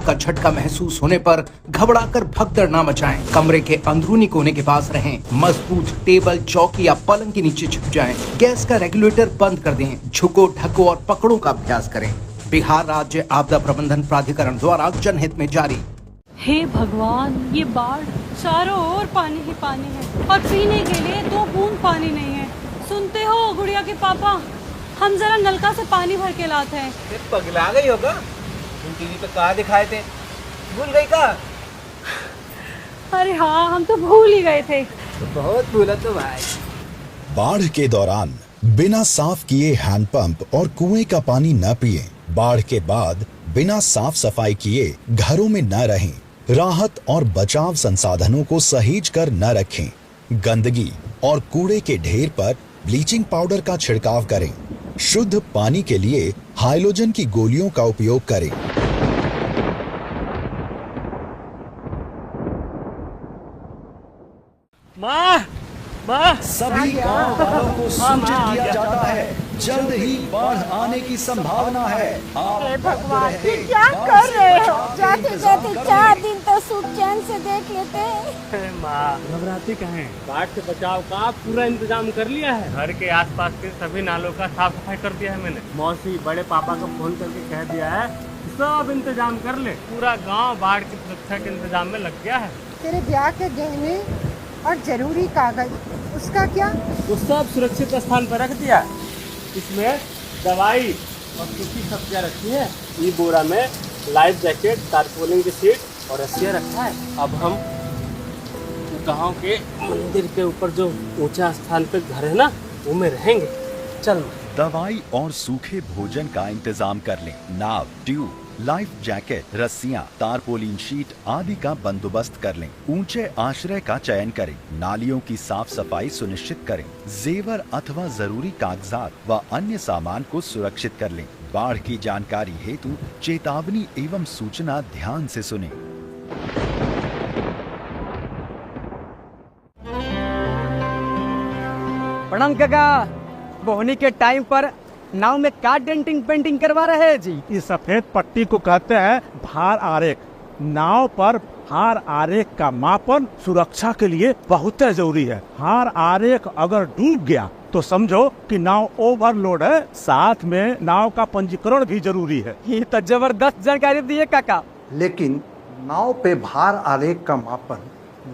का झटका महसूस होने पर घबराकर भगदड़ न मचाएं। कमरे के अंदरूनी कोने के पास रहें। मजबूत टेबल, चौकी या पलंग के नीचे छुप जाएं। गैस का रेगुलेटर बंद कर दें। झुको, ढको और पकड़ों का अभ्यास करें। बिहार राज्य आपदा प्रबंधन प्राधिकरण द्वारा जनहित में जारी। हे भगवान, ये बाढ़, चारों ओर पानी ही पानी है और पीने के लिए 2 बूंद पानी नहीं है। सुनते हो गुड़िया के पापा, हम जरा नलका से पानी भर के लाते हैं। पगला गई होगा, तुम टीवी पे कहाँ दिखाए थे, भूल गई का? अरे हाँ, हम तो भूल ही गए थे। तो बहुत भूला तो भाई। बाढ़ के दौरान बिना साफ किए हैंडपंप और कुएं का पानी न पिएं। बाढ़ के बाद बिना साफ सफाई किए घरों में न रहें। राहत और बचाव संसाधनों को सहेज कर न रखें। गंदगी और कूड़े के ढेर पर ब्लीचिंग पाउडर का छिड़काव करें। शुद्ध पानी के लिए हाइलोजन की गोलियों का उपयोग करें। सभी गांव वालों को सूचित किया जाता है, जल्द ही बाढ़ आने की संभावना है। आप भगवान, क्या कर रहे हो? जाते जाते 4 दिन तो सुख चैन से देख लेते हैं। माँ, घबराती कहाँ है? बाढ़ से बचाव का पूरा इंतजाम कर लिया है। घर के आसपास के सभी नालों का साफ सफाई कर दिया है मैंने। मौसी बड़े पापा को फोन करके कह दिया है, सब इंतजाम कर ले। पूरा गाँव बाढ़ की सुरक्षा के इंतजाम में लग गया है। तेरे ब्याह के गहने और जरूरी कागज, उसका क्या? वो सब सुरक्षित स्थान पर रख दिया। इसमें दवाई और सूखी सब्जियां रखी है। ये बोरा में लाइफ जैकेट, तारपोलिन की सीट और रस्सियां रखा है। अब हम गांव के मंदिर के ऊपर जो ऊंचा स्थान पे घर है ना, वो में रहेंगे। चल। दवाई और सूखे भोजन का इंतजाम कर लें। नाव, ट्यूब, लाइफ जैकेट, रस्सियां, तारपोलिन शीट आदि का बंदोबस्त कर लें। ऊंचे आश्रय का चयन करें। नालियों की साफ सफाई सुनिश्चित करें। जेवर अथवा जरूरी कागजात व अन्य सामान को सुरक्षित कर लें। बाढ़ की जानकारी हेतु चेतावनी एवं सूचना ध्यान से सुनें। प्रणाम काका, बोहनी के टाइम पर नाव में का डेंटिंग पेंटिंग करवा रहे हैं जी? इस सफेद पट्टी को कहते हैं भार आरेख। नाव पर भार आरेख का मापन सुरक्षा के लिए बहुत जरूरी है। भार आरेख अगर डूब गया तो समझो कि नाव ओवरलोड है। साथ में नाव का पंजीकरण भी जरूरी है। ये तो जबरदस्त जानकारी दी है काका। लेकिन नाव पे भार आरेख का मापन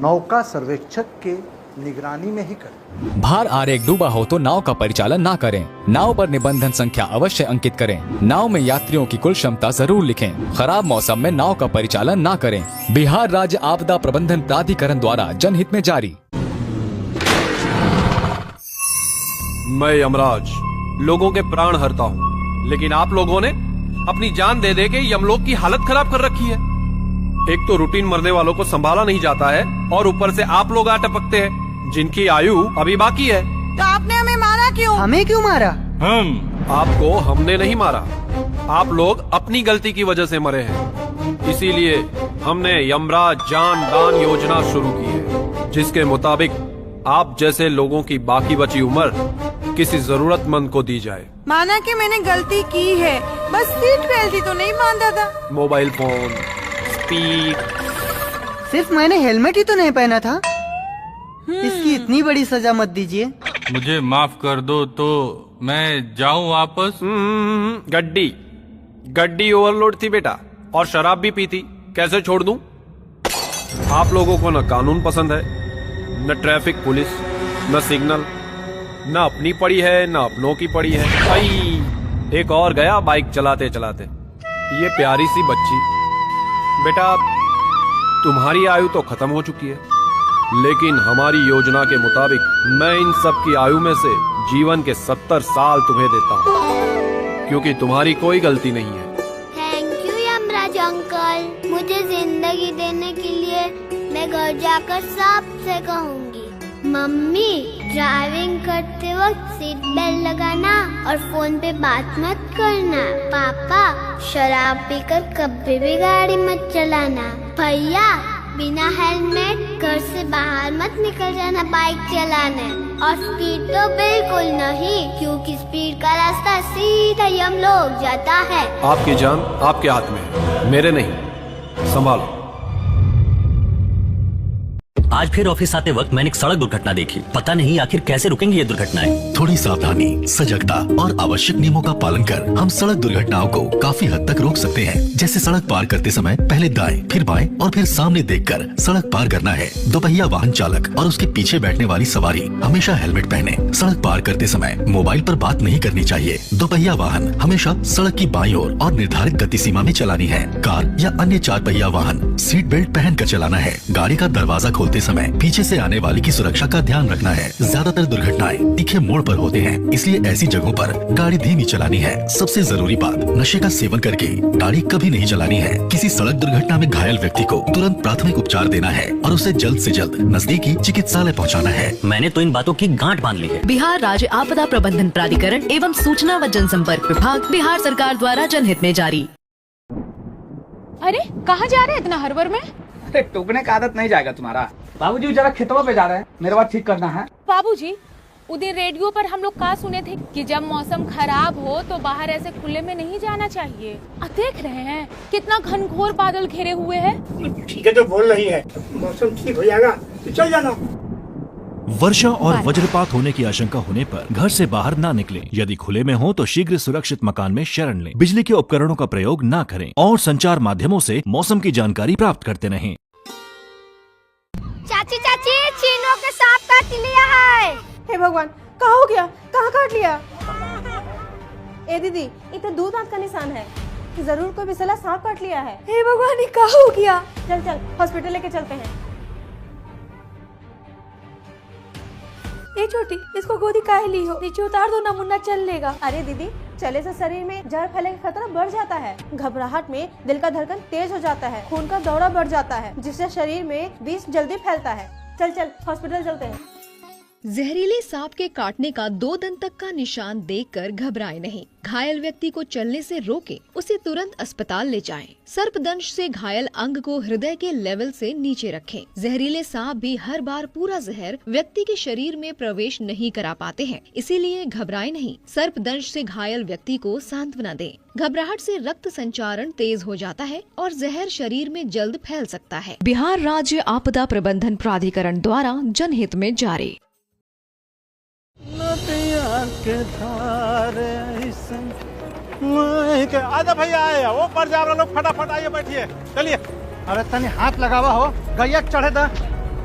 नौका सर्वेक्षक के निगरानी में ही करें। भार आरेख डूबा हो तो नाव का परिचालन ना करें। नाव पर निबंधन संख्या अवश्य अंकित करें। नाव में यात्रियों की कुल क्षमता जरूर लिखें। खराब मौसम में नाव का परिचालन ना करें। बिहार राज्य आपदा प्रबंधन प्राधिकरण द्वारा जनहित में जारी। मैं यमराज लोगों के प्राण हरता हूँ, लेकिन आप लोगों ने अपनी जान दे दे के यमलोक की हालत खराब कर रखी है। एक तो रूटीन मरने वालों को संभाला नहीं जाता है और ऊपर से आप लोग आ टपकते हैं जिनकी आयु अभी बाकी है। तो आपने हमें मारा क्यों? हमें क्यों मारा? आपको हमने नहीं मारा, आप लोग अपनी गलती की वजह से मरे हैं। इसीलिए हमने यमराज जान दान योजना शुरू की है, जिसके मुताबिक आप जैसे लोगों की बाकी बची उम्र किसी जरूरतमंद को दी जाए। माना कि मैंने गलती की है, बस सीट बेल्ट ही तो नहीं बांधा था। Mobile phone, speed. सिर्फ मैंने हेलमेट ही तो नहीं पहना था। इसकी इतनी बड़ी सजा मत दीजिए। मुझे माफ कर दो तो मैं जाऊं वापस। गड्डी ओवरलोड थी बेटा, और शराब भी पी थी। कैसे छोड़ दूं? आप लोगों को न कानून पसंद है, न ट्रैफिक पुलिस, न सिग्नल, न अपनी पड़ी है न अपनों की पड़ी है। आई एक और गया बाइक चलाते चलाते। ये प्यारी सी बच्ची। बेटा तुम्हारी आयु तो खत्म हो चुकी है, लेकिन हमारी योजना के मुताबिक मैं इन सब की आयु में से जीवन के 70 साल तुम्हें देता हूँ, क्योंकि तुम्हारी कोई गलती नहीं है। थैंक यू यमराज अंकल, मुझे जिंदगी देने के लिए मैं घर जाकर सबसे कहूँगी। मम्मी, ड्राइविंग करते वक्त सीट बेल्ट लगाना और फोन पे बात मत करना। पापा, शराब पीकर कभी भी गाड़ी मत चलाना। भैया, बिना हेलमेट घर से बाहर मत निकल जाना बाइक चलाने। और स्पीड तो बिल्कुल नहीं, क्योंकि स्पीड का रास्ता सीधा यमलोक जाता है। आपकी जान आपके हाथ में है, मेरे नहीं। संभालो। आज फिर ऑफिस आते वक्त मैंने एक सड़क दुर्घटना देखी। पता नहीं आखिर कैसे रुकेंगी ये दुर्घटनाएं। थोड़ी सावधानी, सजगता और आवश्यक नियमों का पालन कर हम सड़क दुर्घटनाओं को काफी हद तक रोक सकते हैं। जैसे सड़क पार करते समय पहले दाएं, फिर बाएं और फिर सामने देखकर सड़क पार करना है। दोपहिया वाहन चालक और उसके पीछे बैठने वाली सवारी हमेशा हेलमेट पहने। सड़क पार करते समय मोबाइल पर बात नहीं करनी चाहिए। दोपहिया वाहन हमेशा सड़क की बाईं ओर और निर्धारित गति सीमा में चलानी है। कार या अन्य 4 पहिया वाहन सीट बेल्ट पहन कर चलाना है। गाड़ी का दरवाजा खोलते समय पीछे से आने वाले की सुरक्षा का ध्यान रखना है। ज्यादातर दुर्घटनाएं तीखे मोड़ पर होते हैं, इसलिए ऐसी जगहों पर गाड़ी धीमी चलानी है। सबसे जरूरी बात, नशे का सेवन करके गाड़ी कभी नहीं चलानी है। किसी सड़क दुर्घटना में घायल व्यक्ति को तुरंत प्राथमिक उपचार देना है और उसे जल्द से जल्द नजदीकी चिकित्सालय पहुंचाना है। मैंने तो इन बातों की गांठ बांध ली है। बिहार राज्य आपदा प्रबंधन प्राधिकरण एवं सूचना व जनसंपर्क विभाग बिहार सरकार द्वारा जनहित में जारी। अरे कहाँ जा रहे हैं इतना हड़बड़ में? अरे टोकने का आदत नहीं जाएगा तुम्हारा। बाबूजी जरा खेतों पे जा रहे हैं, मेरे बात ठीक करना है। बाबूजी, उधर रेडियो पर हम लोग कहा सुने थे कि जब मौसम खराब हो तो बाहर ऐसे खुले में नहीं जाना चाहिए। अब देख रहे हैं कितना घनघोर बादल घेरे हुए हैं। ठीक है तो बोल रही है, मौसम ठीक हो जाएगा तो चल जाना। वर्षा और वज्रपात होने की आशंका होने पर घर से बाहर ना निकलें। यदि खुले में हो तो शीघ्र सुरक्षित मकान में शरण लें। बिजली के उपकरणों का प्रयोग ना करें और संचार माध्यमों से मौसम की जानकारी प्राप्त करते रहें। चाची चाची, चीनों के सांप काट लिया है। हे भगवान, कहाँ हो गया? कहाँ काट लिया? ए दीदी, इतना 2 दांत का निशान है, जरूर कोई विषैला सांप काट लिया है। हे भगवान, ये कहाँ हो गया? चल चल हॉस्पिटल लेके चलते हैं। ए छोटी, इसको गोदी काहे ली हो? नीचे उतार दो ना, मुन्ना चल लेगा। अरे दीदी, चले से शरीर में जहर फैलने का खतरा बढ़ जाता है। घबराहट में दिल का धड़कन तेज हो जाता है, खून का दौरा बढ़ जाता है, जिससे शरीर में विष जल्दी फैलता है। चल चल हॉस्पिटल चलते हैं। जहरीले सांप के काटने का 2 दिन तक का निशान देखकर घबराएं नहीं। घायल व्यक्ति को चलने से रोकें, उसे तुरंत अस्पताल ले जाएं। सर्पदंश से घायल अंग को हृदय के लेवल से नीचे रखें। जहरीले सांप भी हर बार पूरा जहर व्यक्ति के शरीर में प्रवेश नहीं करा पाते हैं, इसीलिए घबराएं नहीं। सर्पदंश से घायल व्यक्ति को सांत्वना दें। घबराहट से रक्त संचारण तेज हो जाता है और जहर शरीर में जल्द फैल सकता है। बिहार राज्य आपदा प्रबंधन प्राधिकरण द्वारा जनहित में जारी। आजा भैया आए, वो पर जा रहे लोग, फटाफट आइए, बैठिए, चलिए। अरे तनी हाथ लगावा हो, गैया चढ़े दा।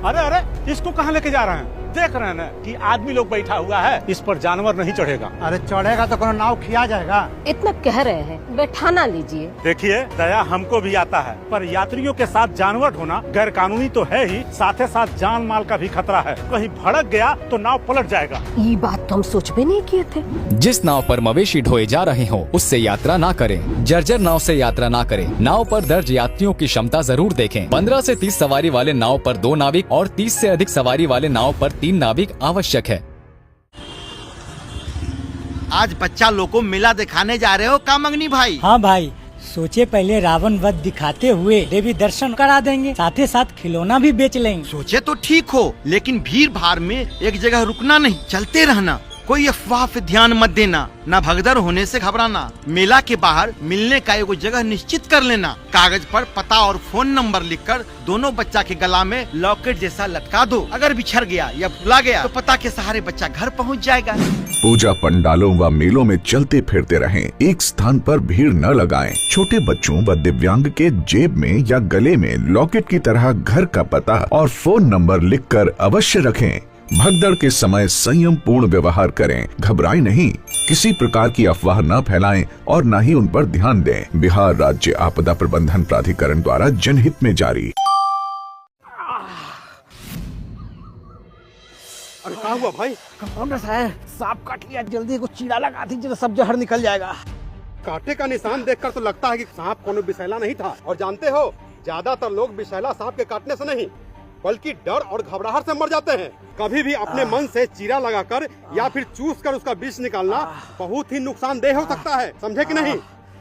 अरे अरे, इसको कहाँ लेके जा रहे हैं? देख रहे हैं ना कि आदमी लोग बैठा हुआ है, इस पर जानवर नहीं चढ़ेगा। अरे चढ़ेगा तो कोनो नाव खिया जाएगा। इतना कह रहे हैं, बैठाना लीजिए। देखिए, दया हमको भी आता है, पर यात्रियों के साथ जानवर ढोना गैर कानूनी तो है ही, साथ ही साथ जान माल का भी खतरा है। कहीं भड़क गया तो नाव पलट जाएगा। ये बात तो हम सोच भी नहीं किए थे। जिस नाव पर मवेशी ढोए जा रहे हो उससे यात्रा ना करें। जर्जर नाव से यात्रा ना करें। नाव पर दर्ज यात्रियों की क्षमता जरूर देखें। 15 से 30 सवारी वाले नाव पर 2 नाविक और 30 से अधिक सवारी वाले नाव पर 3 नाविक आवश्यक है। आज बच्चा लोग को मेला दिखाने जा रहे हो का मंगनी भाई? हाँ भाई, सोचे पहले रावण वध दिखाते हुए देवी दर्शन करा देंगे, साथ ही साथ खिलौना भी बेच लेंगे। सोचे तो ठीक हो, लेकिन भीड़ भाड़ में एक जगह रुकना नहीं, चलते रहना। कोई अफवाह पे ध्यान मत देना, न भगदड़ होने से घबराना। मेला के बाहर मिलने का एगो जगह निश्चित कर लेना। कागज पर पता और फोन नंबर लिखकर दोनों बच्चा के गला में लॉकेट जैसा लटका दो। अगर बिछड़ गया या भुला गया तो पता के सहारे बच्चा घर पहुंच जाएगा। पूजा पंडालों व मेलों में चलते फिरते रहें, एक स्थान पर भीड़ न लगाएं। छोटे बच्चों व दिव्यांग के जेब में या गले में लॉकेट की तरह घर का पता और फोन नंबर लिखकर अवश्य रखें। भगदड़ के समय संयम पूर्ण व्यवहार करें, घबराएं नहीं। किसी प्रकार की अफवाह न फैलाएं और न ही उन पर ध्यान दें। बिहार राज्य आपदा प्रबंधन प्राधिकरण द्वारा जनहित में जारी। अरे क्या हुआ भाई? कंपाउंडर साहब, सांप काट लिया, जल्दी को चीरा लगा दीजिए, सब जहर निकल जाएगा। कांटे का निशान देखकर तो लगता है कि सांप कोनो विषैला नहीं था। और जानते हो, ज्यादातर लोग विषैला सांप के काटने से नहीं बल्कि डर और घबराहट से मर जाते हैं। कभी भी अपने मन से चीरा लगाकर या फिर चूस कर उसका विष निकालना बहुत ही नुकसानदेह हो सकता है, समझे कि नहीं?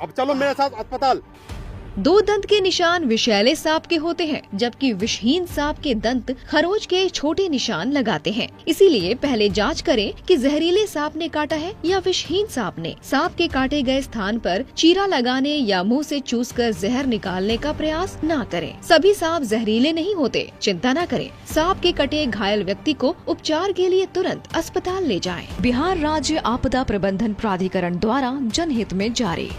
अब चलो मेरे साथ अस्पताल। दो दंत के निशान विषैले सांप के होते हैं, जबकि विषहीन सांप के दंत खरोच के छोटे निशान लगाते हैं। इसीलिए पहले जांच करें कि जहरीले सांप ने काटा है या विषहीन सांप ने। सांप के काटे गए स्थान पर चीरा लगाने या मुंह से चूसकर जहर निकालने का प्रयास न करें। सभी सांप जहरीले नहीं होते, चिंता न करें। सांप के कटे घायल व्यक्ति को उपचार के लिए तुरंत अस्पताल ले जाएं। बिहार राज्य आपदा प्रबंधन प्राधिकरण द्वारा जनहित में जारी।